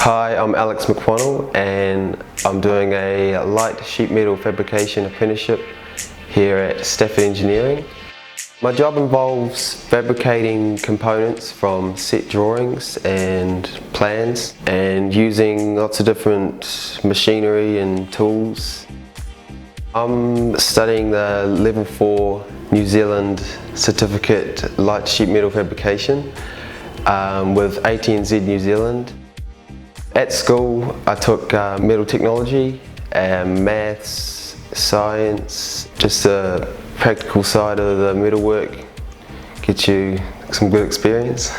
Hi, I'm Alex McWonnell and I'm doing a light sheet metal fabrication apprenticeship here at Stafford Engineering. My job involves fabricating components from set drawings and plans and using lots of different machinery and tools. I'm studying the Level 4 New Zealand Certificate Light Sheet Metal Fabrication with ATNZ New Zealand. At school I took metal technology, maths, science, just the practical side of the metalwork gets you some good experience.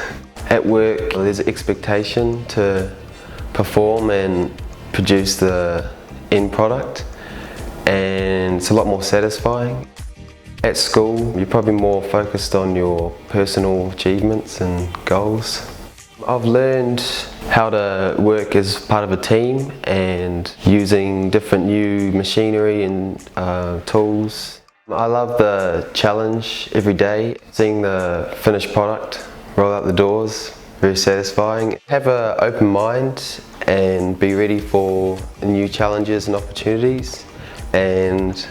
At work there's an expectation to perform and produce the end product, and it's a lot more satisfying. At school you're probably more focused on your personal achievements and goals. I've learned how to work as part of a team and using different new machinery and tools. I love the challenge every day. Seeing the finished product roll out the doors, very satisfying. Have an open mind and be ready for new challenges and opportunities, and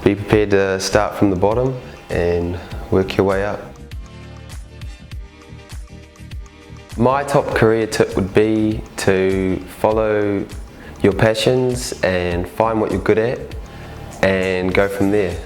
be prepared to start from the bottom and work your way up. My top career tip would be to follow your passions and find what you're good at and go from there.